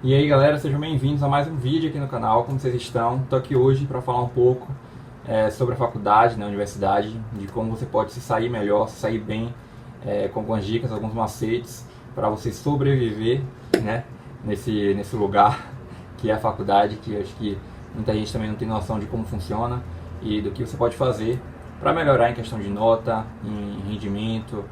E aí galera, sejam bem-vindos a mais um vídeo aqui no canal. Como vocês estão? Estou aqui hoje para falar um pouco sobre a faculdade, na universidade, de como você pode se sair melhor, se sair bem, com algumas dicas, alguns macetes para você sobreviver, né, nesse lugar que é a faculdade, que eu acho que muita gente também não tem noção de como funciona e do que você pode fazer para melhorar em questão de nota, em rendimento,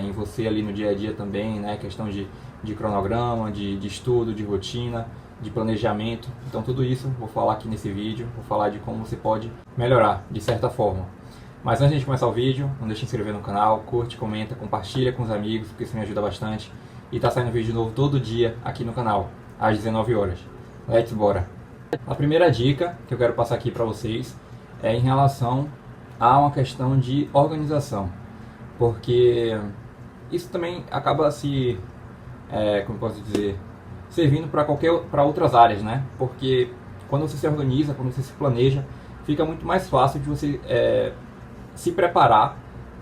em você ali no dia a dia também, né, questão de cronograma, de estudo, de rotina, de planejamento. Então tudo isso vou falar aqui nesse vídeo, vou falar de como você pode melhorar de certa forma. Mas antes de começar o vídeo, não deixe de se inscrever no canal, curte, comenta, compartilha com os amigos, porque isso me ajuda bastante. E tá saindo vídeo novo todo dia aqui no canal, às 19 horas. Let's bora! A primeira dica que eu quero passar aqui para vocês é em relação a uma questão de organização. Porque isso também acaba como eu posso dizer, servindo para outras áreas, né? Porque quando você se organiza, quando você se planeja, fica muito mais fácil de você se preparar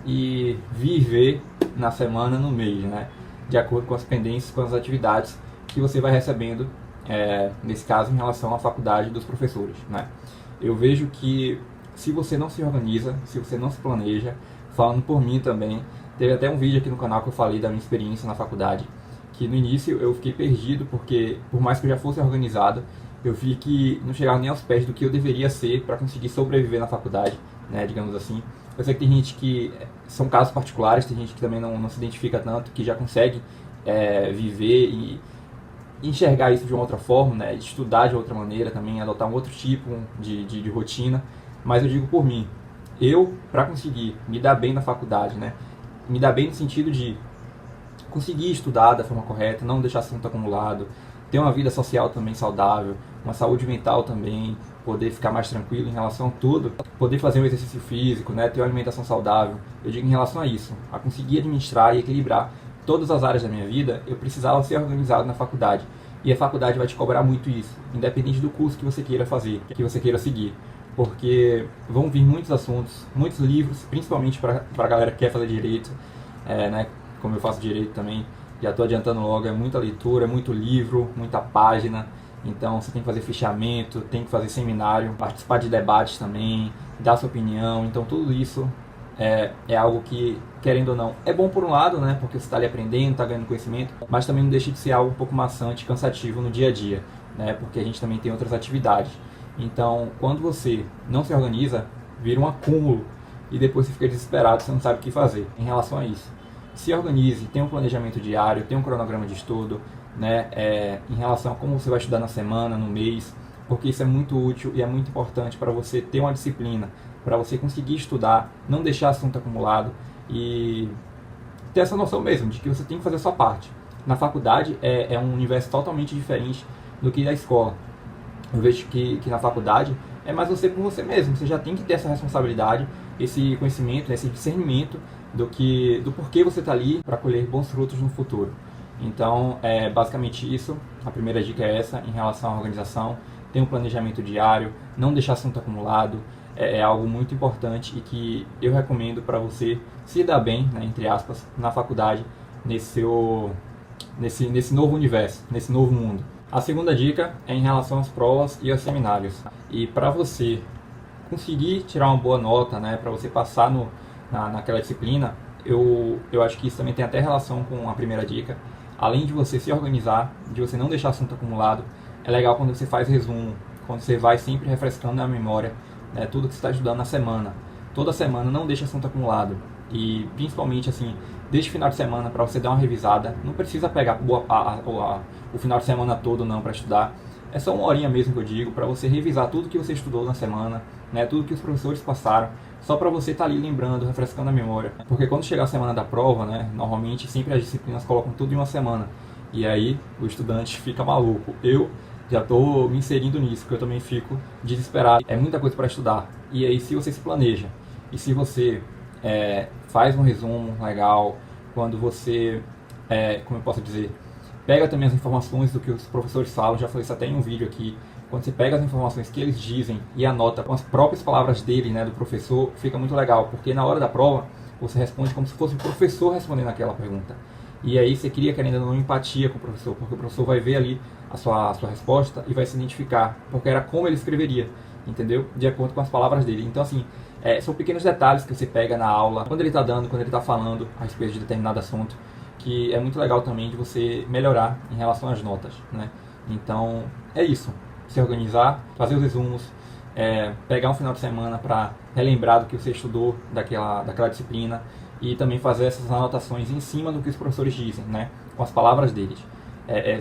e viver na semana, no mês, né? De acordo com as pendências, com as atividades que você vai recebendo, nesse caso em relação à faculdade dos professores, né? Eu vejo que se você não se organiza, se você não se planeja, falando por mim também, teve até um vídeo aqui no canal que eu falei da minha experiência na faculdade, que no início eu fiquei perdido, porque por mais que eu já fosse organizado, eu vi que não chegava nem aos pés do que eu deveria ser para conseguir sobreviver na faculdade, né, digamos assim. Eu sei que tem gente que são casos particulares, tem gente que também não se identifica tanto, que já consegue viver e enxergar isso de uma outra forma, né, estudar de outra maneira também, adotar um outro tipo de rotina. Mas eu digo por mim, para conseguir me dar bem na faculdade, né, me dar bem no sentido de conseguir estudar da forma correta, não deixar assunto acumulado, ter uma vida social também saudável, uma saúde mental também, poder ficar mais tranquilo em relação a tudo, poder fazer um exercício físico, né, ter uma alimentação saudável. Eu digo em relação a isso, a conseguir administrar e equilibrar todas as áreas da minha vida, eu precisava ser organizado na faculdade. E a faculdade vai te cobrar muito isso, independente do curso que você queira fazer, que você queira seguir. Porque vão vir muitos assuntos, muitos livros, principalmente para a galera que quer fazer direito, né, como eu faço direito também, já estou adiantando logo, é muita leitura, muito livro, muita página, então você tem que fazer fichamento, tem que fazer seminário, participar de debates também, dar sua opinião, então tudo isso é algo que, querendo ou não, é bom por um lado, né, porque você está ali aprendendo, está ganhando conhecimento, mas também não deixa de ser algo um pouco maçante, cansativo no dia a dia, né, porque a gente também tem outras atividades. Então, quando você não se organiza, vira um acúmulo e depois você fica desesperado, você não sabe o que fazer em relação a isso. Se organize, tenha um planejamento diário, tenha um cronograma de estudo, né, em relação a como você vai estudar na semana, no mês, porque isso é muito útil e é muito importante para você ter uma disciplina, para você conseguir estudar, não deixar assunto acumulado e ter essa noção mesmo de que você tem que fazer a sua parte. Na faculdade é um universo totalmente diferente do que da escola. Eu vejo que na faculdade é mais você por você mesmo, você já tem que ter essa responsabilidade, esse conhecimento, esse discernimento do porquê você está ali para colher bons frutos no futuro. Então, é basicamente isso. A primeira dica é essa, em relação à organização. Ter um planejamento diário, não deixar assunto acumulado, é algo muito importante e que eu recomendo para você se dar bem, né, entre aspas, na faculdade, nesse novo universo, nesse novo mundo. A segunda dica é em relação às provas e aos seminários. E para você conseguir tirar uma boa nota, né, para você passar naquela disciplina, eu acho que isso também tem até relação com a primeira dica. Além de você se organizar, de você não deixar assunto acumulado, é legal quando você faz resumo, quando você vai sempre refrescando na memória, né, tudo que você está estudando na semana. Toda semana não deixa assunto acumulado. E principalmente assim, deixe o final de semana para você dar uma revisada. Não precisa pegar o final de semana todo não para estudar. É só uma horinha mesmo que eu digo, para você revisar tudo que você estudou na semana, né, tudo que os professores passaram, só para você estar ali lembrando, refrescando a memória. Porque quando chegar a semana da prova, né, normalmente sempre as disciplinas colocam tudo em uma semana. E aí o estudante fica maluco. Eu já estou me inserindo nisso, porque eu também fico desesperado. É muita coisa para estudar. E aí se você se planeja, e se você faz um resumo legal, quando você, como eu posso dizer, pega também as informações do que os professores falam, já falei isso até em um vídeo aqui, quando você pega as informações que eles dizem e anota com as próprias palavras dele, né, do professor, fica muito legal, porque na hora da prova você responde como se fosse o professor respondendo aquela pergunta. E aí você cria, querendo ou não, empatia com o professor, porque o professor vai ver ali a sua resposta e vai se identificar, porque era como ele escreveria, entendeu? De acordo com as palavras dele. Então, assim, são pequenos detalhes que você pega na aula, quando ele está dando, quando ele está falando a respeito de determinado assunto, que é muito legal também de você melhorar em relação às notas, né? Então, é isso. Se organizar, fazer os resumos, pegar um final de semana para relembrar do que você estudou daquela disciplina e também fazer essas anotações em cima do que os professores dizem, né? Com as palavras deles.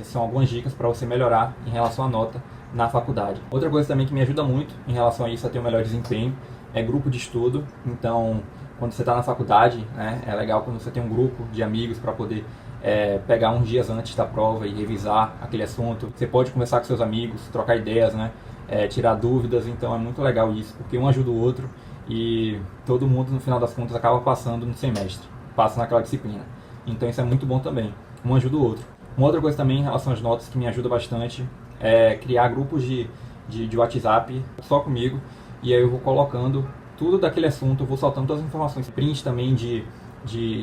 São algumas dicas para você melhorar em relação à nota na faculdade. Outra coisa também que me ajuda muito em relação a isso, a ter um melhor desempenho, é grupo de estudo. Então, quando você está na faculdade, né, é legal quando você tem um grupo de amigos para poder pegar uns dias antes da prova e revisar aquele assunto. Você pode conversar com seus amigos, trocar ideias, né, tirar dúvidas. Então é muito legal isso, porque um ajuda o outro e todo mundo, no final das contas, acaba passando no semestre, passa naquela disciplina. Então isso é muito bom também, um ajuda o outro. Uma outra coisa também em relação às notas que me ajuda bastante é criar grupos de WhatsApp só comigo, e aí eu vou colocando tudo daquele assunto, eu vou soltando todas as informações, print também de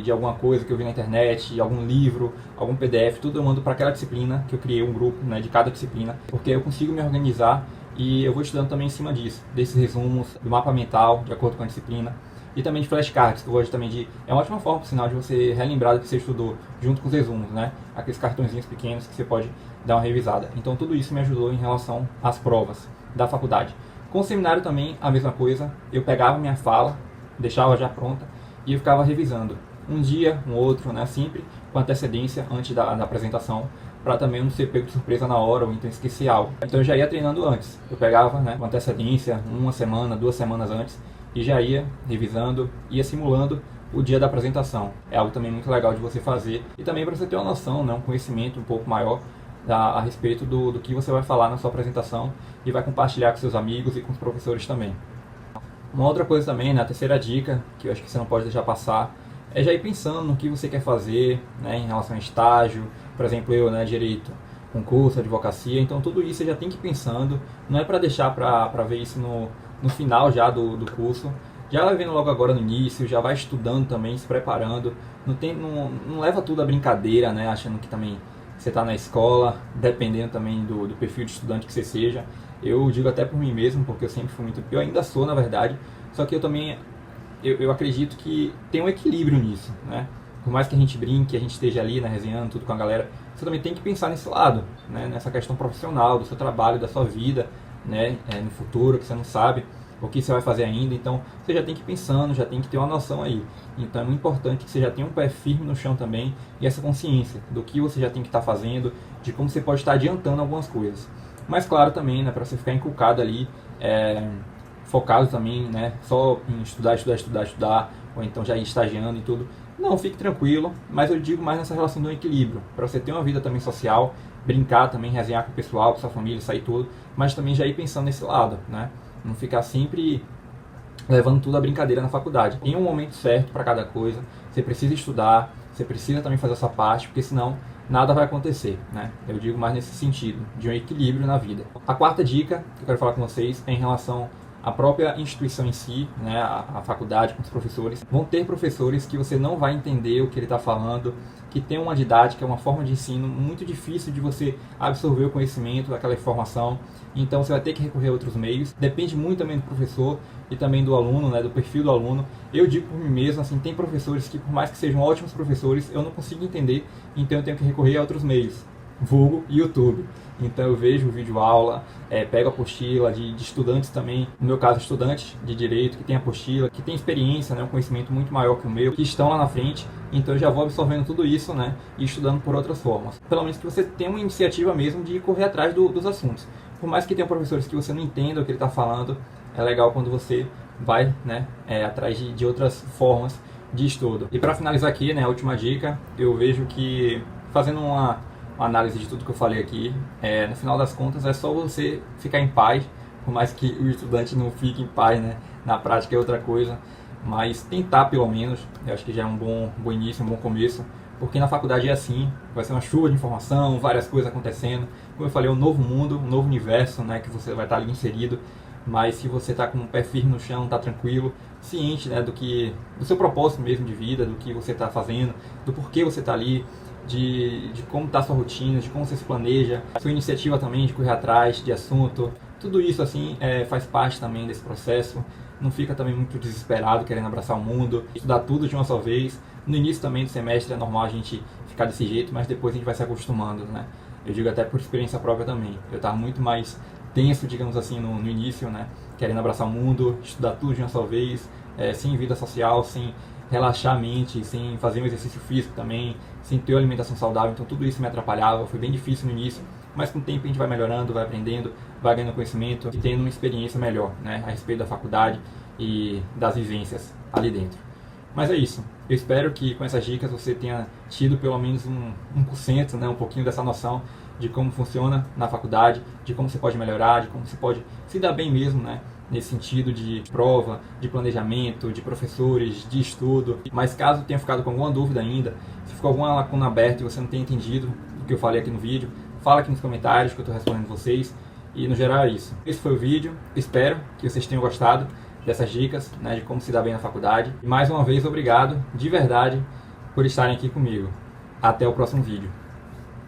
alguma coisa que eu vi na internet, de algum livro, algum PDF, tudo eu mando para aquela disciplina, que eu criei um grupo, né, de cada disciplina, porque eu consigo me organizar e eu vou estudando também em cima disso, desses resumos, do mapa mental, de acordo com a disciplina, e também de flashcards, que eu gosto também de... É uma ótima forma, por sinal, de você relembrar do que você estudou, junto com os resumos, né? Aqueles cartõezinhos pequenos que você pode dar uma revisada. Então tudo isso me ajudou em relação às provas da faculdade. Com o seminário também, a mesma coisa. Eu pegava minha fala, deixava já pronta, e eu ficava revisando. Um dia, um outro, né? Sempre com antecedência, antes da apresentação, para também não ser pego de surpresa na hora ou então esquecer algo. Então eu já ia treinando antes. Eu pegava, né, com antecedência, uma semana, 2 semanas antes, e já ia revisando, ia simulando o dia da apresentação. É algo também muito legal de você fazer e também para você ter uma noção, né, um conhecimento um pouco maior a respeito do que você vai falar na sua apresentação e vai compartilhar com seus amigos e com os professores também. Uma outra coisa também, né, a terceira dica, que eu acho que você não pode deixar passar, é já ir pensando no que você quer fazer, né, em relação a estágio. Por exemplo, eu, né, direito, concurso, advocacia, então tudo isso você já tem que ir pensando, não é para deixar para ver isso no final já do curso, já vai vendo logo agora no início, já vai estudando também, se preparando, não leva tudo a brincadeira, né, achando que também você está na escola, dependendo também do perfil de estudante que você seja. Eu digo até por mim mesmo, porque eu sempre fui muito, eu ainda sou na verdade, só que eu também, eu acredito que tem um equilíbrio nisso, né? Por mais que a gente brinque, a gente esteja ali, né, resenhando tudo com a galera, você também tem que pensar nesse lado, né, nessa questão profissional, do seu trabalho, da sua vida, né, no futuro, que você não sabe o que você vai fazer ainda, então você já tem que ir pensando, já tem que ter uma noção aí. Então é muito importante que você já tenha um pé firme no chão também e essa consciência do que você já tem que estar fazendo, de como você pode estar adiantando algumas coisas. Mas claro também, né, para você ficar inculcado ali, focado também, né, só em estudar, ou então já ir estagiando e tudo. Não, fique tranquilo, mas eu digo mais nessa relação do equilíbrio, para você ter uma vida também social, brincar também, resenhar com o pessoal, com sua família, sair tudo, mas também já ir pensando nesse lado, né? Não ficar sempre levando tudo à brincadeira na faculdade. Tem um momento certo para cada coisa, você precisa estudar, você precisa também fazer essa parte, porque senão nada vai acontecer, né? Eu digo mais nesse sentido, de um equilíbrio na vida. A quarta dica que eu quero falar com vocês é em relação a própria instituição em si, né, a faculdade com os professores. Vão ter professores que você não vai entender o que ele está falando, que tem uma didática, uma forma de ensino muito difícil de você absorver o conhecimento daquela informação. Então você vai ter que recorrer a outros meios. Depende muito também do professor e também do aluno, né, do perfil do aluno. Eu digo por mim mesmo, assim, tem professores que, por mais que sejam ótimos professores, eu não consigo entender, então eu tenho que recorrer a outros meios, vulgo YouTube. Então eu vejo o vídeo aula, pego a apostila de estudantes também, no meu caso estudantes de direito que tem apostila, que tem experiência, né, um conhecimento muito maior que o meu, que estão lá na frente, então eu já vou absorvendo tudo isso, né, e estudando por outras formas. Pelo menos que você tenha uma iniciativa mesmo de correr atrás dos assuntos. Por mais que tenha professores que você não entenda o que ele está falando, é legal quando você vai, né, atrás de outras formas de estudo. E para finalizar aqui, né, a última dica, eu vejo que fazendo uma análise de tudo que eu falei aqui, no final das contas é só você ficar em paz, por mais que o estudante não fique em paz, né? Na prática é outra coisa, mas tentar pelo menos, eu acho que já é um bom início, um bom começo, porque na faculdade é assim, vai ser uma chuva de informação, várias coisas acontecendo, como eu falei, um novo mundo, um novo universo, né, que você vai estar ali inserido, mas se você está com o pé firme no chão, está tranquilo, ciente, né, do seu propósito mesmo de vida, do que você está fazendo, do porquê você está ali, de como está a sua rotina, de como você se planeja, sua iniciativa também de correr atrás de assunto. Tudo isso assim faz parte também desse processo. Não fica também muito desesperado querendo abraçar o mundo, estudar tudo de uma só vez. No início também do semestre é normal a gente ficar desse jeito, mas depois a gente vai se acostumando, né? Eu digo até por experiência própria também. Eu estava muito mais tenso, digamos assim, no início, né? Querendo abraçar o mundo, estudar tudo de uma só vez, sem vida social, sem relaxar a mente, sem fazer um exercício físico também, sem ter uma alimentação saudável. Então tudo isso me atrapalhava, foi bem difícil no início, mas com o tempo a gente vai melhorando, vai aprendendo, vai ganhando conhecimento e tendo uma experiência melhor, né, a respeito da faculdade e das vivências ali dentro. Mas é isso. Eu espero que com essas dicas você tenha tido pelo menos 1%, né, um pouquinho dessa noção de como funciona na faculdade, de como você pode melhorar, de como você pode se dar bem mesmo, né, nesse sentido de prova, de planejamento, de professores, de estudo. Mas caso tenha ficado com alguma dúvida ainda, se ficou alguma lacuna aberta e você não tenha entendido o que eu falei aqui no vídeo, fala aqui nos comentários que eu estou respondendo vocês. E no geral é isso. Esse foi o vídeo. Espero que vocês tenham gostado dessas dicas, né, de como se dar bem na faculdade. E mais uma vez, obrigado, de verdade, por estarem aqui comigo. Até o próximo vídeo.